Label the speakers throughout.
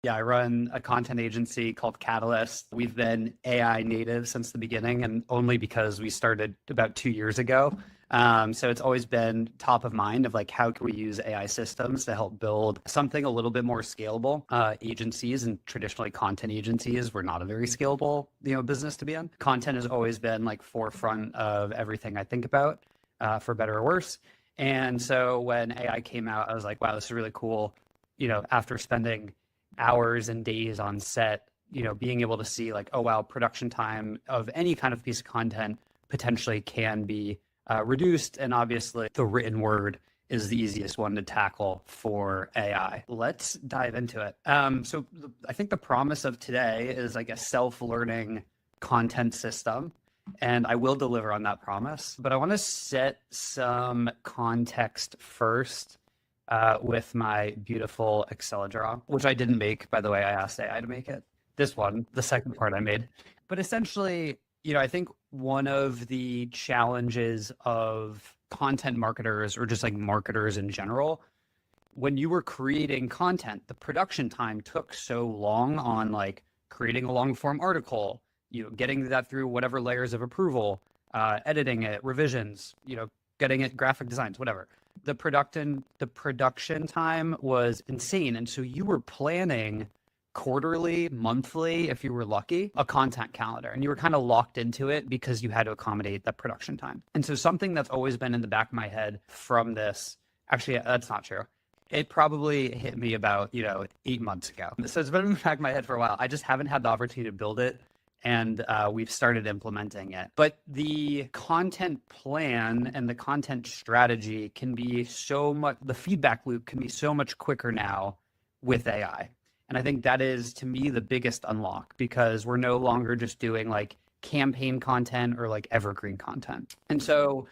Speaker 1: Yeah, I run a content agency called Catalyst. We've been AI native since the beginning, and only because we started about 2 years ago. So it's always been top of mind of like, how can we use AI systems to help build something a little bit more scalable? Agencies and traditionally content agencies were not a very scalable, business to be in. Content has always been like forefront of everything I think about, for better or worse. And so when AI came out, I was like, wow, this is really cool. After spending hours and days on set, being able to see like, oh, wow, production time of any kind of piece of content potentially can be reduced. And obviously, the written word is the easiest one to tackle for AI. Let's dive into it. I think the promise of today is like a self-learning content system. And I will deliver on that promise. But I want to set some context first with my beautiful Excel draw, which I didn't make, by the way. I asked AI to make it. This one, the second part I made. But essentially, I think one of the challenges of content marketers or just like marketers in general, when you were creating content, the production time took so long on like creating a long form article, getting that through whatever layers of approval, editing it, revisions, getting it graphic designs, whatever. The production time was insane. And so you were planning quarterly, monthly, if you were lucky, a content calendar. And you were kind of locked into it because you had to accommodate that production time. And so something that's always been in the back of my head from this, actually, that's not true. It probably hit me about, 8 months ago. So it's been in the back of my head for a while. I just haven't had the opportunity to build it. And we've started implementing it. But the content plan and the content strategy can be so much, the feedback loop can be so much quicker now with AI. And I think that is, to me, the biggest unlock, because we're no longer just doing like campaign content or like evergreen content. And so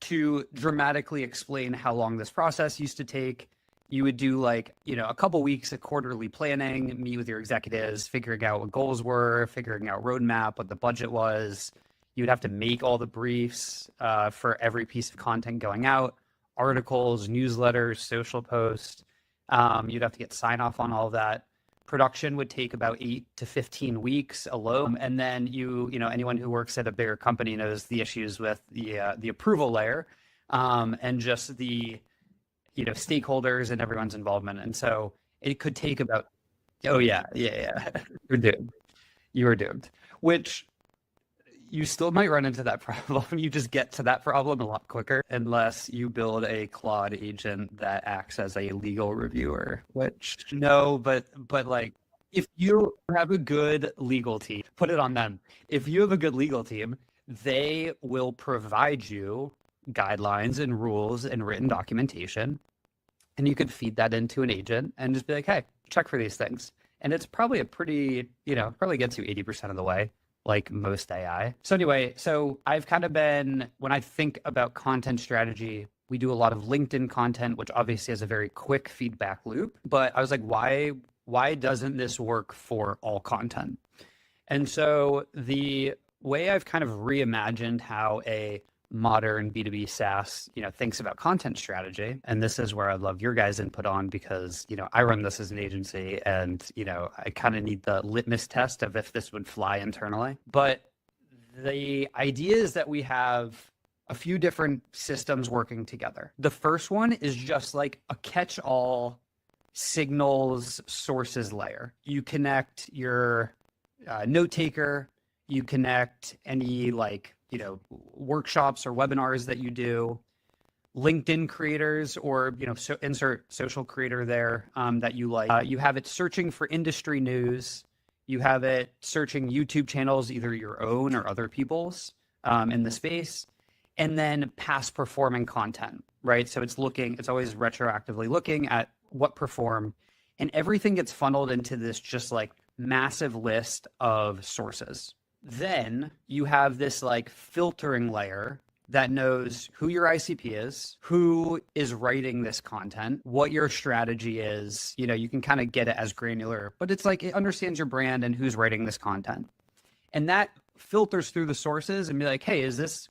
Speaker 1: to dramatically explain how long this process used to take, you would do like, a couple weeks of quarterly planning, meet with your executives, figuring out what goals were, figuring out roadmap, what the budget was. You'd have to make all the briefs for every piece of content going out, articles, newsletters, social posts. You'd have to get sign off on all of that. Production would take about 8 to 15 weeks alone. And then anyone who works at a bigger company knows the issues with the approval layer, and just the stakeholders and everyone's involvement. And so it could take about, oh yeah. You're doomed. You are doomed, which you still might run into that problem. You just get to that problem a lot quicker unless you build a Claude agent that acts as a legal reviewer, which no, but like, if you have a good legal team, put it on them. If you have a good legal team, they will provide you guidelines and rules and written documentation, and you could feed that into an agent and just be like, hey, check for these things. And it's probably a pretty, probably gets you 80% of the way, like most AI. So anyway, I've kind of been, when I think about content strategy, we do a lot of LinkedIn content, which obviously has a very quick feedback loop. But I was like, why doesn't this work for all content? And so the way I've kind of reimagined how a modern B2B SaaS, thinks about content strategy, and this is where I'd love your guys' input on, because, I run this as an agency, and, I kind of need the litmus test of if this would fly internally. But the idea is that we have a few different systems working together. The first one is just like a catch-all signals sources layer. You connect your note taker, you connect any workshops or webinars that you do, LinkedIn creators, or, insert social creator there that you like. You have it searching for industry news. You have it searching YouTube channels, either your own or other people's in the space, and then past performing content, right? So it's always retroactively looking at what performed, and everything gets funneled into this just like massive list of sources. Then you have this like filtering layer that knows who your ICP is, who is writing this content, what your strategy is. You can kind of get it as granular, but it's like it understands your brand and who's writing this content. And that filters through the sources and be like, hey,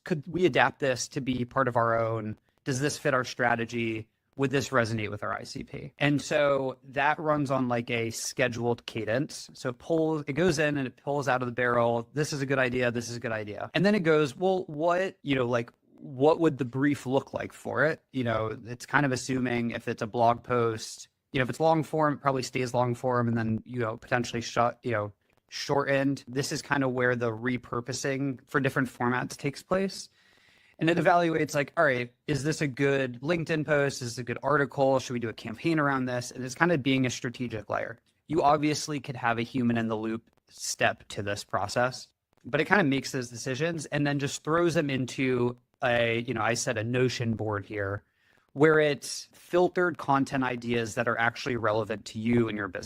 Speaker 1: could we adapt this to be part of our own? Does this fit our strategy? would this resonate with our ICP? And so that runs on like a scheduled cadence. So it goes in and it pulls out of the barrel. This is a good idea. This is a good idea. And then it goes, well, what would the brief look like for it? It's kind of assuming if it's a blog post, if it's long form, it probably stays long form and then, potentially shortened. This is kind of where the repurposing for different formats takes place. And it evaluates like, all right, is this a good LinkedIn post? Is this a good article? Should we do a campaign around this? And it's kind of being a strategic layer. You obviously could have a human in the loop step to this process, but it kind of makes those decisions and then just throws them into I said a Notion board here, where it's filtered content ideas that are actually relevant to you and your business.